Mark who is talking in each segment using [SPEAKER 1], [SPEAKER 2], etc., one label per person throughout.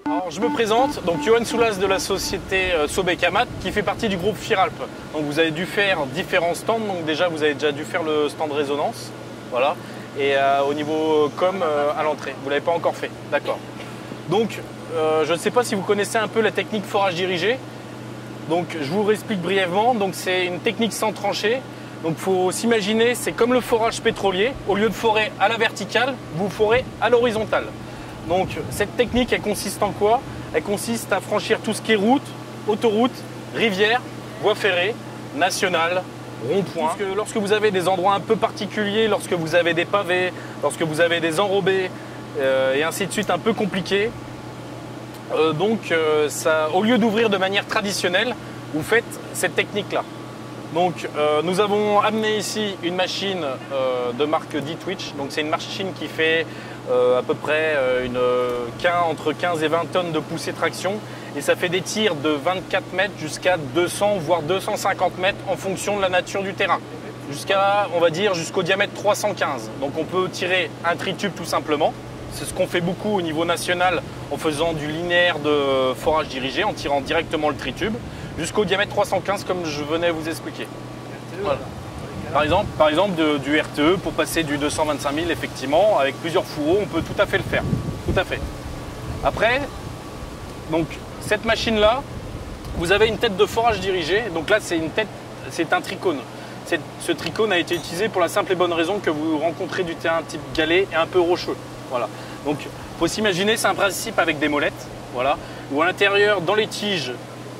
[SPEAKER 1] Alors, je me présente, donc Johan Soulas de la société Sobekamat qui fait partie du groupe Firalp. Donc vous avez dû faire différents stands, donc déjà vous avez déjà dû faire le stand résonance, voilà, et au niveau com à l'entrée, vous ne l'avez pas encore fait, d'accord. Donc je ne sais pas si vous connaissez un peu la technique forage dirigé, donc je vous réexplique brièvement, donc c'est une technique sans tranchée, donc il faut s'imaginer, c'est comme le forage pétrolier, au lieu de forer à la verticale, vous forez à l'horizontale. Donc cette technique, elle consiste en quoi? Elle consiste à franchir tout ce qui est route, autoroute, rivière, voie ferrée, nationale, rond-point. Lorsque vous avez des endroits un peu particuliers, lorsque vous avez des pavés, lorsque vous avez des enrobés et ainsi de suite un peu compliqués, au lieu d'ouvrir de manière traditionnelle, vous faites cette technique-là. Donc nous avons amené ici une machine de marque D-Twitch. Donc c'est une machine qui fait à peu près entre 15 et 20 tonnes de poussée traction. Et ça fait des tirs de 24 mètres jusqu'à 200 voire 250 mètres en fonction de la nature du terrain. On va dire jusqu'au diamètre 315. Donc on peut tirer un tritube tout simplement. C'est ce qu'on fait beaucoup au niveau national en faisant du linéaire de forage dirigé, en tirant directement le tritube, jusqu'au diamètre 315 comme je venais vous expliquer. Voilà. Par exemple du RTE pour passer du 225 000 effectivement, avec plusieurs fourreaux, on peut tout à fait le faire. Tout à fait. Après, donc, cette machine-là, vous avez une tête de forage dirigé. Donc là, c'est un tricône. Ce tricône a été utilisé pour la simple et bonne raison que vous rencontrez du terrain type galet et un peu rocheux. Voilà. Donc, il faut s'imaginer, c'est un principe avec des molettes, voilà, où à l'intérieur, dans les tiges,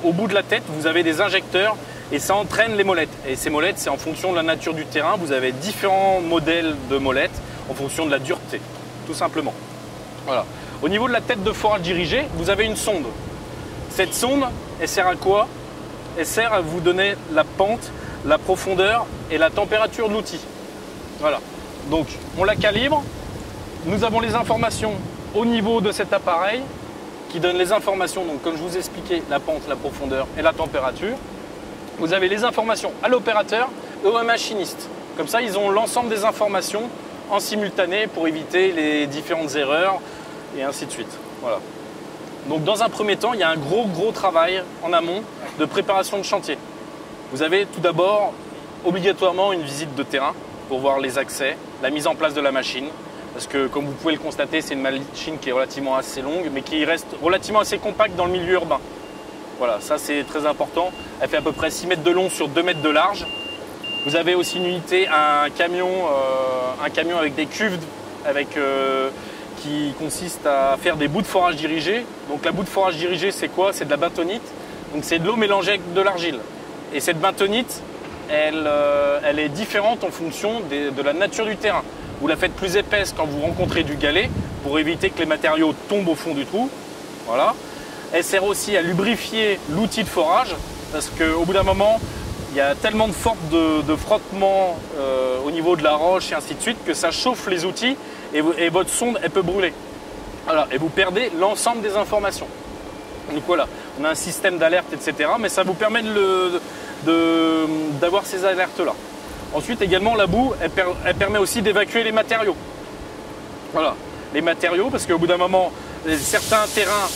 [SPEAKER 1] au bout de la tête, vous avez des injecteurs et ça entraîne les molettes. Et ces molettes, c'est en fonction de la nature du terrain. Vous avez différents modèles de molettes en fonction de la dureté, tout simplement. Voilà. Au niveau de la tête de forage dirigé, vous avez une sonde. Cette sonde, elle sert à quoi? Elle sert à vous donner la pente, la profondeur et la température de l'outil. Voilà. Donc, on la calibre. Nous avons les informations au niveau de cet appareil qui donne les informations, donc comme je vous expliquais, la pente, la profondeur et la température. Vous avez les informations à l'opérateur et au machiniste. Comme ça, ils ont l'ensemble des informations en simultané pour éviter les différentes erreurs et ainsi de suite. Voilà. Donc dans un premier temps, il y a un gros travail en amont de préparation de chantier. Vous avez tout d'abord obligatoirement une visite de terrain pour voir les accès, la mise en place de la machine. Parce que comme vous pouvez le constater, c'est une machine qui est relativement assez longue, mais qui reste relativement assez compacte dans le milieu urbain. Voilà, ça c'est très important. Elle fait à peu près 6 mètres de long sur 2 mètres de large. Vous avez aussi une unité, un camion avec des cuves qui consiste à faire des bouts de forage dirigés. Donc la bout de forage dirigée, c'est quoi? C'est de la bentonite. Donc c'est de l'eau mélangée avec de l'argile. Et cette bentonite, elle est différente en fonction de la nature du terrain. Vous la faites plus épaisse quand vous rencontrez du galet pour éviter que les matériaux tombent au fond du trou. Voilà. Elle sert aussi à lubrifier l'outil de forage parce qu'au bout d'un moment, il y a tellement de force de frottement au niveau de la roche et ainsi de suite que ça chauffe les outils et votre sonde elle peut brûler. Voilà. Et vous perdez l'ensemble des informations. Donc voilà, on a un système d'alerte, etc. Mais ça vous permet d'avoir ces alertes-là. Ensuite, également, la boue, elle permet aussi d'évacuer les matériaux. Voilà, les matériaux, parce qu'au bout d'un moment, certains terrains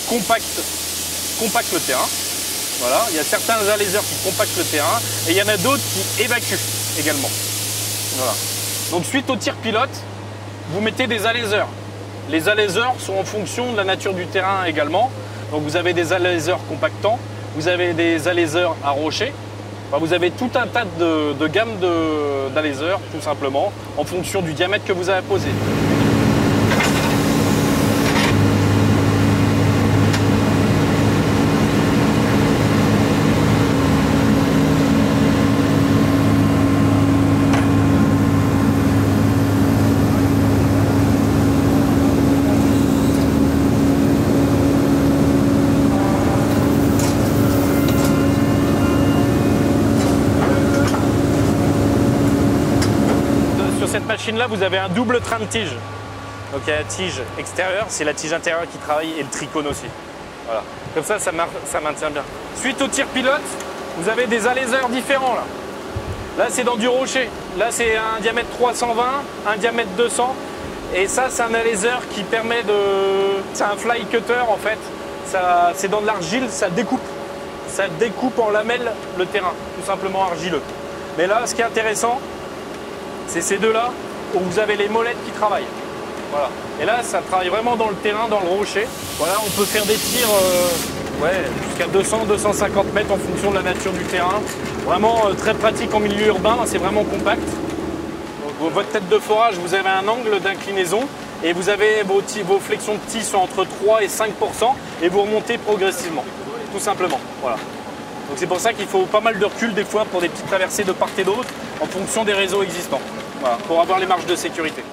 [SPEAKER 1] compactent le terrain. Voilà, il y a certains aléseurs qui compactent le terrain et il y en a d'autres qui évacuent également. Voilà. Donc, suite au tir pilote, vous mettez des aléseurs. Les aléseurs sont en fonction de la nature du terrain également. Donc, vous avez des aléseurs compactants, vous avez des aléseurs à rocher. Enfin, vous avez tout un tas de gammes d'aléseurs, tout simplement, en fonction du diamètre que vous avez posé. Cette machine-là, vous avez un double train de tige. Donc il y a la tige extérieure, c'est la tige intérieure qui travaille et le tricône aussi. Voilà. Comme ça maintient bien. Suite au tir pilote, vous avez des aléseurs différents là. Là, c'est dans du rocher. Là, c'est un diamètre 320, un diamètre 200. Et ça, c'est un laser qui permet de... C'est un fly cutter, en fait. C'est dans de l'argile, ça découpe. Ça découpe en lamelles le terrain, tout simplement argileux. Mais là, ce qui est intéressant, c'est ces deux-là, où vous avez les molettes qui travaillent. Voilà. Et là, ça travaille vraiment dans le terrain, dans le rocher. Voilà, on peut faire des tirs jusqu'à 200-250 mètres en fonction de la nature du terrain. Vraiment très pratique en milieu urbain, c'est vraiment compact. Donc, votre tête de forage, vous avez un angle d'inclinaison et vous avez vos flexions de tis sont entre 3 et 5% et vous remontez progressivement, tout simplement. Voilà. Donc c'est pour ça qu'il faut pas mal de recul des fois pour des petites traversées de part et d'autre en fonction des réseaux existants, voilà, pour avoir les marges de sécurité.